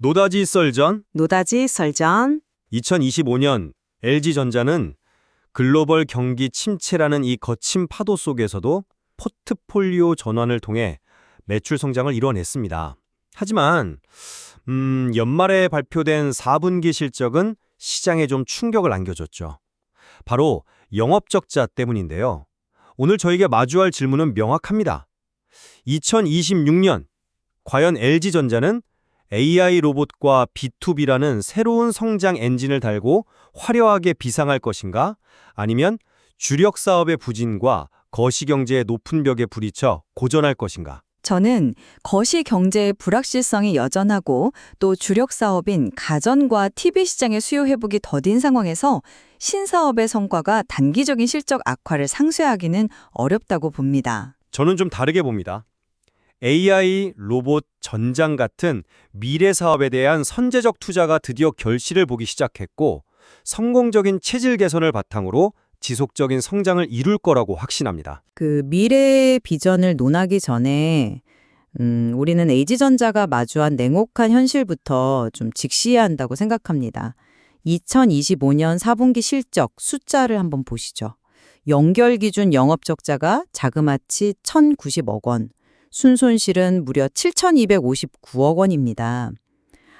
노다지 썰전. 노다지 썰전. 2025년 LG전자는 글로벌 경기 침체라는 이 거친 파도 속에서도 포트폴리오 전환을 통해 매출 성장을 이뤄냈습니다. 하지만 연말에 발표된 4분기 실적은 시장에 좀 충격을 안겨줬죠. 바로 영업적자 때문인데요. 오늘 저에게 마주할 질문은 명확합니다. 2026년 과연 LG전자는 AI 로봇과 B2B라는 새로운 성장 엔진을 달고 화려하게 비상할 것인가? 아니면 주력 사업의 부진과 거시경제의 높은 벽에 부딪혀 고전할 것인가? 저는 거시 경제의 불확실성이 여전하고 또 주력 사업인 가전과 TV 시장의 수요 회복이 더딘 상황에서 신사업의 성과가 단기적인 실적 악화를 상쇄하기는 어렵다고 봅니다. 저는 좀 다르게 봅니다. AI, 로봇, 전장 같은 미래 사업에 대한 선제적 투자가 드디어 결실을 보기 시작했고 성공적인 체질 개선을 바탕으로 지속적인 성장을 이룰 거라고 확신합니다. 그 미래의 비전을 논하기 전에 우리는 LG전자가 마주한 냉혹한 현실부터 좀 직시해야 한다고 생각합니다. 2025년 4분기 실적 숫자를 한번 보시죠. 연결 기준 영업적자가 자그마치 1,090억 원, 순손실은 무려 7,259억 원입니다.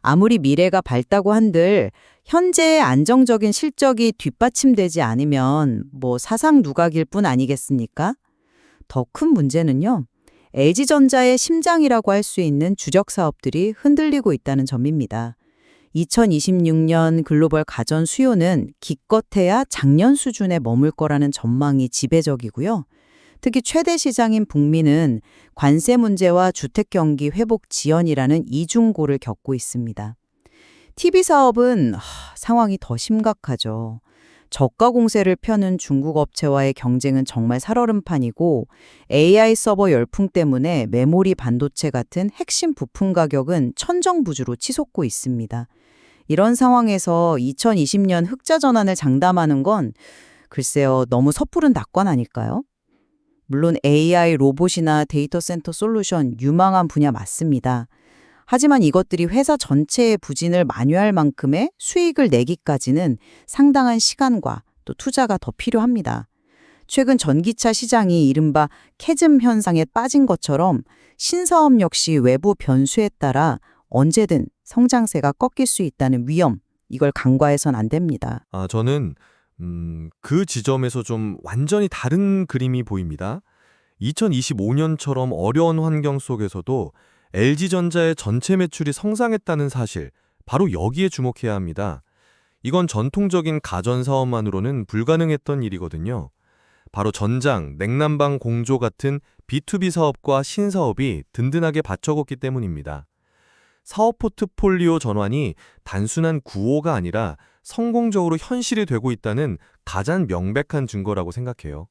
아무리 미래가 밝다고 한들 현재의 안정적인 실적이 뒷받침되지 않으면 사상 누각일 뿐 아니겠습니까? 더 큰 문제는요. LG전자의 심장이라고 할 수 있는 주력 사업들이 흔들리고 있다는 점입니다. 2026년 글로벌 가전 수요는 기껏해야 작년 수준에 머물 거라는 전망이 지배적이고요. 특히 최대 시장인 북미는 관세 문제와 주택 경기 회복 지연이라는 이중고를 겪고 있습니다. TV 사업은 상황이 더 심각하죠. 저가 공세를 펴는 중국 업체와의 경쟁은 정말 살얼음판이고 AI 서버 열풍 때문에 메모리 반도체 같은 핵심 부품 가격은 천정부지로 치솟고 있습니다. 이런 상황에서 2020년 흑자 전환을 장담하는 건 글쎄요, 너무 섣부른 낙관 아닐까요? 물론 AI, 로봇이나 데이터 센터 솔루션 유망한 분야 맞습니다. 하지만 이것들이 회사 전체의 부진을 만회할 만큼의 수익을 내기까지는 상당한 시간과 또 투자가 더 필요합니다. 최근 전기차 시장이 이른바 캐즘 현상에 빠진 것처럼 신사업 역시 외부 변수에 따라 언제든 성장세가 꺾일 수 있다는 위험, 이걸 간과해선 안 됩니다. 저는 그 지점에서 좀 완전히 다른 그림이 보입니다. 2025년처럼 어려운 환경 속에서도 LG전자의 전체 매출이 성장했다는 사실, 바로 여기에 주목해야 합니다. 이건 전통적인 가전 사업만으로는 불가능했던 일이거든요. 바로 전장, 냉난방 공조 같은 B2B 사업과 신사업이 든든하게 받쳐갔기 때문입니다. 사업 포트폴리오 전환이 단순한 구호가 아니라 성공적으로 현실이 되고 있다는 가장 명백한 증거라고 생각해요.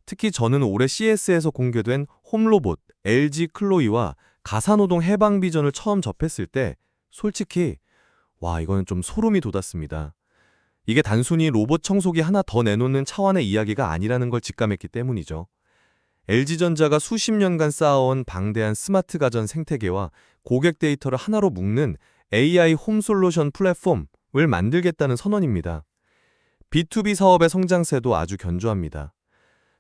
특히 저는 올해 CES에서 공개된 홈로봇 LG 클로이와 가사노동 해방 비전을 처음 접했을 때 솔직히 이거는 좀 소름이 돋았습니다. 이게 단순히 로봇 청소기 하나 더 내놓는 차원의 이야기가 아니라는 걸 직감했기 때문이죠. LG전자가 수십 년간 쌓아온 방대한 스마트 가전 생태계와 고객 데이터를 하나로 묶는 AI 홈 솔루션 플랫폼을 만들겠다는 선언입니다. B2B 사업의 성장세도 아주 견조합니다.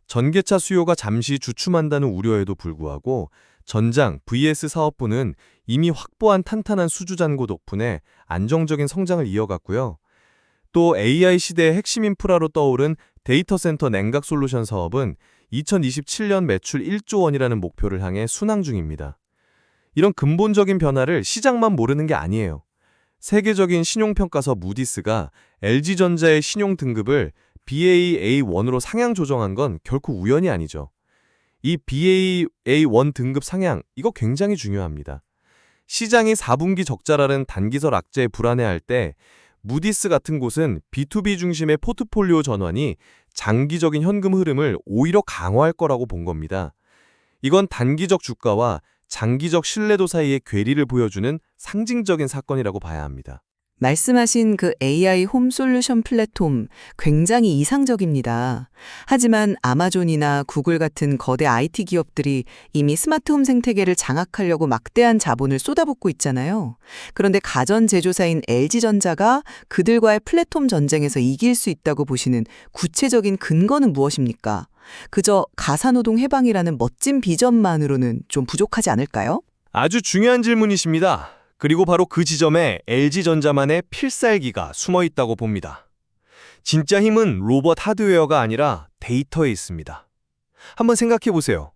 전기차 수요가 잠시 주춤한다는 우려에도 불구하고 전장 vs 사업부는 이미 확보한 탄탄한 수주 잔고 덕분에 안정적인 성장을 이어갔고요. 또 AI 시대의 핵심 인프라로 떠오른 데이터 센터 냉각 솔루션 사업은 2027년 매출 1조 원이라는 목표를 향해 순항 중입니다. 이런 근본적인 변화를 시장만 모르는 게 아니에요. 세계적인 신용평가서 무디스가 LG전자의 신용 등급을 Baa1으로 상향 조정한 건 결코 우연이 아니죠. 이 Baa1 등급 상향, 이거 굉장히 중요합니다. 시장이 4분기 적자라는 단기설 악재에 불안해할 때 무디스 같은 곳은 B2B 중심의 포트폴리오 전환이 장기적인 현금 흐름을 오히려 강화할 거라고 본 겁니다. 이건 단기적 주가와 장기적 신뢰도 사이의 괴리를 보여주는 상징적인 사건이라고 봐야 합니다. 말씀하신 그 AI 홈 솔루션 플랫폼 굉장히 이상적입니다. 하지만 아마존이나 구글 같은 거대 IT 기업들이 이미 스마트홈 생태계를 장악하려고 막대한 자본을 쏟아붓고 있잖아요. 그런데 가전 제조사인 LG전자가 그들과의 플랫폼 전쟁에서 이길 수 있다고 보시는 구체적인 근거는 무엇입니까? 그저 가사노동 해방이라는 멋진 비전만으로는 좀 부족하지 않을까요? 아주 중요한 질문이십니다. 그리고 바로 그 지점에 LG전자만의 필살기가 숨어 있다고 봅니다. 진짜 힘은 로봇 하드웨어가 아니라 데이터에 있습니다. 한번 생각해 보세요.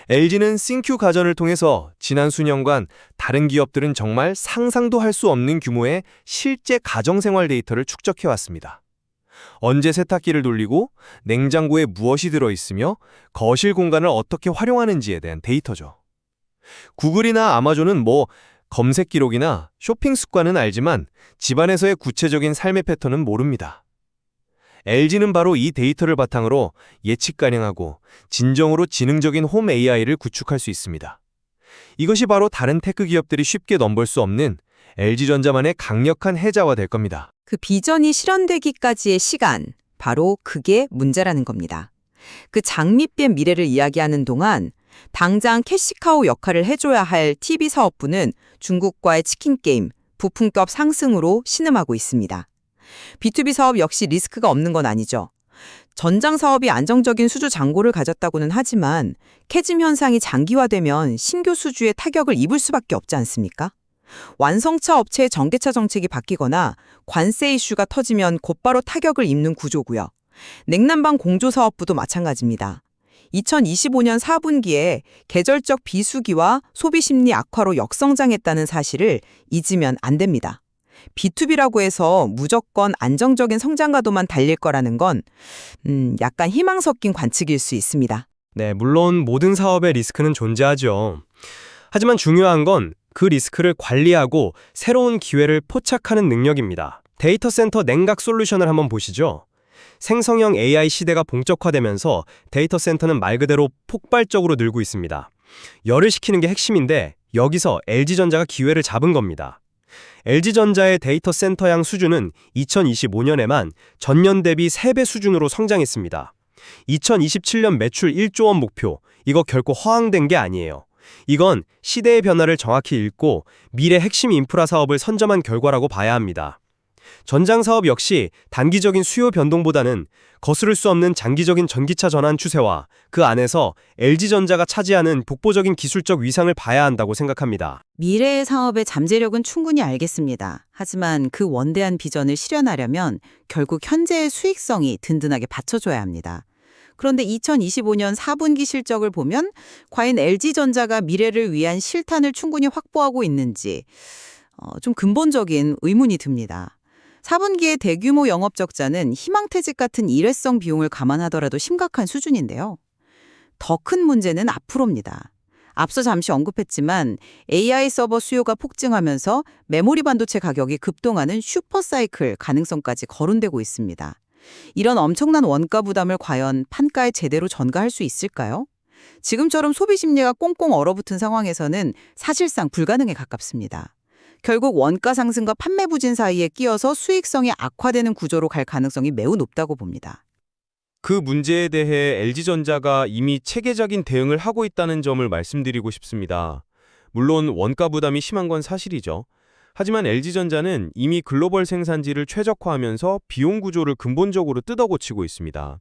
LG는 싱큐 가전을 통해서 지난 수년간 다른 기업들은 정말 상상도 할 수 없는 규모의 실제 가정생활 데이터를 축적해 왔습니다. 언제 세탁기를 돌리고 냉장고에 무엇이 들어있으며 거실 공간을 어떻게 활용하는지에 대한 데이터죠. 구글이나 아마존은 검색 기록이나 쇼핑 습관은 알지만 집안에서의 구체적인 삶의 패턴은 모릅니다. LG는 바로 이 데이터를 바탕으로 예측 가능하고 진정으로 지능적인 홈 AI를 구축할 수 있습니다. 이것이 바로 다른 테크 기업들이 쉽게 넘볼 수 없는 LG전자만의 강력한 해자가 될 겁니다. 그 비전이 실현되기까지의 시간, 바로 그게 문제라는 겁니다. 그 장밋빛 미래를 이야기하는 동안 당장 캐시카우 역할을 해줘야 할 TV 사업부는 중국과의 치킨게임, 부품값 상승으로 신음하고 있습니다. B2B 사업 역시 리스크가 없는 건 아니죠. 전장 사업이 안정적인 수주 잔고를 가졌다고는 하지만 캐즘 현상이 장기화되면 신규 수주에 타격을 입을 수밖에 없지 않습니까? 완성차 업체의 전개차 정책이 바뀌거나 관세 이슈가 터지면 곧바로 타격을 입는 구조고요. 냉난방 공조 사업부도 마찬가지입니다. 2025년 4분기에 계절적 비수기와 소비 심리 악화로 역성장했다는 사실을 잊으면 안 됩니다. B2B라고 해서 무조건 안정적인 성장가도만 달릴 거라는 건 약간 희망 섞인 관측일 수 있습니다. 네, 물론 모든 사업의 리스크는 존재하죠. 하지만 중요한 건 그 리스크를 관리하고 새로운 기회를 포착하는 능력입니다. 데이터 센터 냉각 솔루션을 한번 보시죠. 생성형 AI 시대가 본격화되면서 데이터 센터는 말 그대로 폭발적으로 늘고 있습니다. 열을 식히는 게 핵심인데 여기서 LG전자가 기회를 잡은 겁니다. LG전자의 데이터 센터양 수주는 2025년에만 전년 대비 3배 수준으로 성장했습니다. 2027년 매출 1조 원 목표, 이거 결코 허황된 게 아니에요. 이건 시대의 변화를 정확히 읽고 미래 핵심 인프라 사업을 선점한 결과라고 봐야 합니다. 전장 사업 역시 단기적인 수요 변동보다는 거스를 수 없는 장기적인 전기차 전환 추세와 그 안에서 LG전자가 차지하는 독보적인 기술적 위상을 봐야 한다고 생각합니다. 미래의 사업의 잠재력은 충분히 알겠습니다. 하지만 그 원대한 비전을 실현하려면 결국 현재의 수익성이 든든하게 받쳐줘야 합니다. 그런데 2025년 4분기 실적을 보면 과연 LG전자가 미래를 위한 실탄을 충분히 확보하고 있는지 좀 근본적인 의문이 듭니다. 4분기의 대규모 영업 적자는 희망퇴직 같은 일회성 비용을 감안하더라도 심각한 수준인데요. 더 큰 문제는 앞으로입니다. 앞서 잠시 언급했지만 AI 서버 수요가 폭증하면서 메모리 반도체 가격이 급등하는 슈퍼사이클 가능성까지 거론되고 있습니다. 이런 엄청난 원가 부담을 과연 판가에 제대로 전가할 수 있을까요? 지금처럼 소비 심리가 꽁꽁 얼어붙은 상황에서는 사실상 불가능에 가깝습니다. 결국 원가 상승과 판매 부진 사이에 끼어서 수익성이 악화되는 구조로 갈 가능성이 매우 높다고 봅니다. 그 문제에 대해 LG전자가 이미 체계적인 대응을 하고 있다는 점을 말씀드리고 싶습니다. 물론 원가 부담이 심한 건 사실이죠. 하지만 LG전자는 이미 글로벌 생산지를 최적화하면서 비용 구조를 근본적으로 뜯어고치고 있습니다.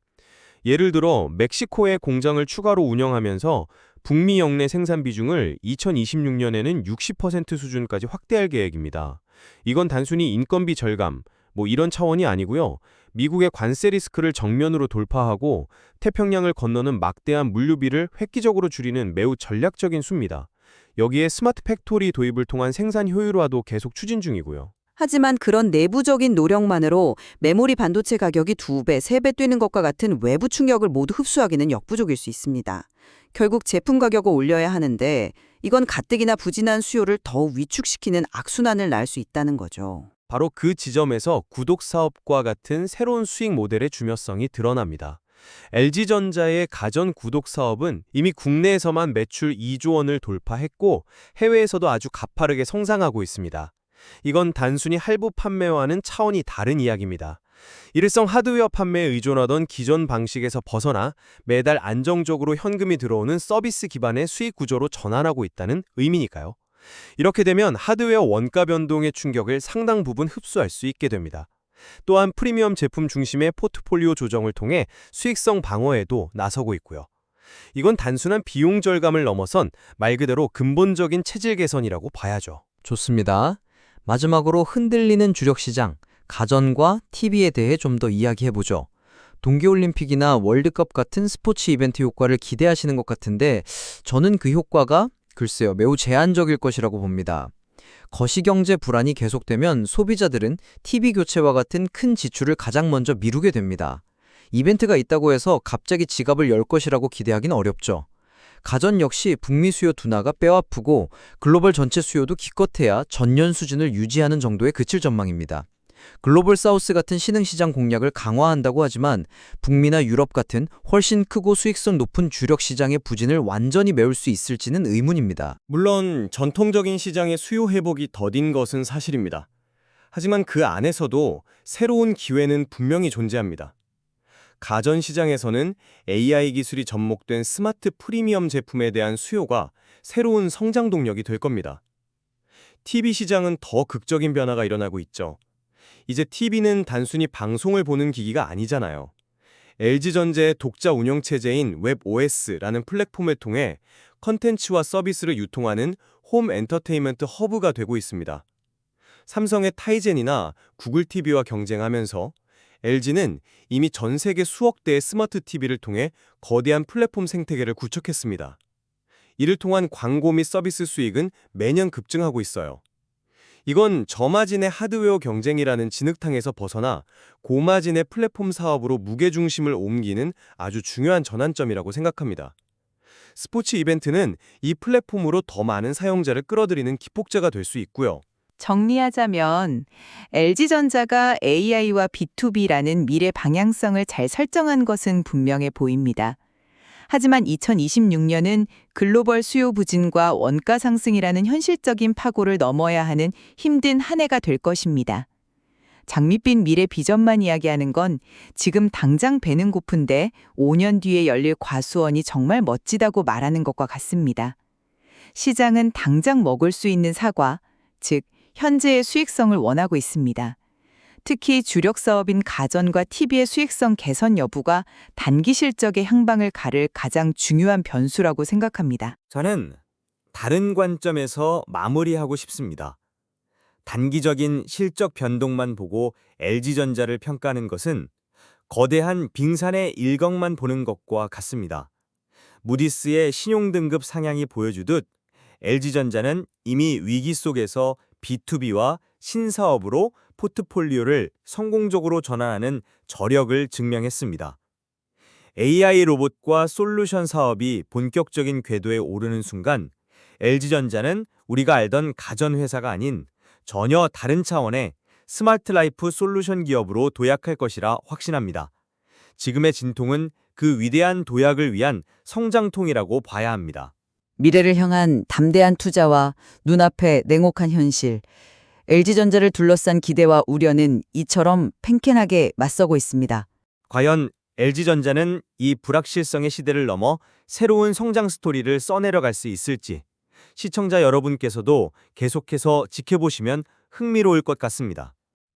예를 들어 멕시코에 공장을 추가로 운영하면서 북미 역내 생산 비중을 2026년에는 60% 수준까지 확대할 계획입니다. 이건 단순히 인건비 절감, 이런 차원이 아니고요. 미국의 관세 리스크를 정면으로 돌파하고 태평양을 건너는 막대한 물류비를 획기적으로 줄이는 매우 전략적인 수입니다. 여기에 스마트 팩토리 도입을 통한 생산 효율화도 계속 추진 중이고요. 하지만 그런 내부적인 노력만으로 메모리 반도체 가격이 2배, 3배 뛰는 것과 같은 외부 충격을 모두 흡수하기는 역부족일 수 있습니다. 결국 제품 가격을 올려야 하는데 이건 가뜩이나 부진한 수요를 더 위축시키는 악순환을 낳을 수 있다는 거죠. 바로 그 지점에서 구독 사업과 같은 새로운 수익 모델의 중요성이 드러납니다. LG전자의 가전 구독 사업은 이미 국내에서만 매출 2조 원을 돌파했고 해외에서도 아주 가파르게 성장하고 있습니다. 이건 단순히 할부 판매와는 차원이 다른 이야기입니다. 일회성 하드웨어 판매에 의존하던 기존 방식에서 벗어나 매달 안정적으로 현금이 들어오는 서비스 기반의 수익 구조로 전환하고 있다는 의미니까요. 이렇게 되면 하드웨어 원가 변동의 충격을 상당 부분 흡수할 수 있게 됩니다. 또한 프리미엄 제품 중심의 포트폴리오 조정을 통해 수익성 방어에도 나서고 있고요. 이건 단순한 비용 절감을 넘어선 말 그대로 근본적인 체질 개선이라고 봐야죠. 좋습니다. 마지막으로 흔들리는 주력 시장, 가전과 TV에 대해 좀 더 이야기해보죠. 동계올림픽이나 월드컵 같은 스포츠 이벤트 효과를 기대하시는 것 같은데 저는 그 효과가 글쎄요, 매우 제한적일 것이라고 봅니다. 거시경제 불안이 계속되면 소비자들은 TV 교체와 같은 큰 지출을 가장 먼저 미루게 됩니다. 이벤트가 있다고 해서 갑자기 지갑을 열 것이라고 기대하기는 어렵죠. 가전 역시 북미 수요 둔화가 뼈아프고 글로벌 전체 수요도 기껏해야 전년 수준을 유지하는 정도에 그칠 전망입니다. 글로벌 사우스 같은 신흥시장 공략을 강화한다고 하지만 북미나 유럽 같은 훨씬 크고 수익성 높은 주력 시장의 부진을 완전히 메울 수 있을지는 의문입니다. 물론 전통적인 시장의 수요 회복이 더딘 것은 사실입니다. 하지만 그 안에서도 새로운 기회는 분명히 존재합니다. 가전 시장에서는 AI 기술이 접목된 스마트 프리미엄 제품에 대한 수요가 새로운 성장 동력이 될 겁니다. TV 시장은 더 극적인 변화가 일어나고 있죠. 이제 TV는 단순히 방송을 보는 기기가 아니잖아요. LG전자의 독자 운영체제인 웹OS라는 플랫폼을 통해 컨텐츠와 서비스를 유통하는 홈 엔터테인먼트 허브가 되고 있습니다. 삼성의 타이젠이나 구글 TV와 경쟁하면서 LG는 이미 전 세계 수억 대의 스마트 TV를 통해 거대한 플랫폼 생태계를 구축했습니다. 이를 통한 광고 및 서비스 수익은 매년 급증하고 있어요. 이건 저마진의 하드웨어 경쟁이라는 진흙탕에서 벗어나 고마진의 플랫폼 사업으로 무게중심을 옮기는 아주 중요한 전환점이라고 생각합니다. 스포츠 이벤트는 이 플랫폼으로 더 많은 사용자를 끌어들이는 기폭제가 될 수 있고요. 정리하자면 LG전자가 AI와 B2B라는 미래 방향성을 잘 설정한 것은 분명해 보입니다. 하지만 2026년은 글로벌 수요 부진과 원가 상승이라는 현실적인 파고를 넘어야 하는 힘든 한 해가 될 것입니다. 장밋빛 미래 비전만 이야기하는 건 지금 당장 배는 고픈데 5년 뒤에 열릴 과수원이 정말 멋지다고 말하는 것과 같습니다. 시장은 당장 먹을 수 있는 사과, 즉 현재의 수익성을 원하고 있습니다. 특히 주력 사업인 가전과 TV의 수익성 개선 여부가 단기 실적의 향방을 가를 가장 중요한 변수라고 생각합니다. 저는 다른 관점에서 마무리하고 싶습니다. 단기적인 실적 변동만 보고 LG전자를 평가하는 것은 거대한 빙산의 일각만 보는 것과 같습니다. 무디스의 신용등급 상향이 보여주듯 LG전자는 이미 위기 속에서 B2B와 신사업으로 포트폴리오를 성공적으로 전환하는 저력을 증명했습니다. AI 로봇과 솔루션 사업이 본격적인 궤도에 오르는 순간 LG전자는 우리가 알던 가전회사가 아닌 전혀 다른 차원의 스마트 라이프 솔루션 기업으로 도약할 것이라 확신합니다. 지금의 진통은 그 위대한 도약을 위한 성장통이라고 봐야 합니다. 미래를 향한 담대한 투자와 눈앞의 냉혹한 현실, LG전자를 둘러싼 기대와 우려는 이처럼 팽팽하게 맞서고 있습니다. 과연 LG전자는 이 불확실성의 시대를 넘어 새로운 성장 스토리를 써내려갈 수 있을지 시청자 여러분께서도 계속해서 지켜보시면 흥미로울 것 같습니다.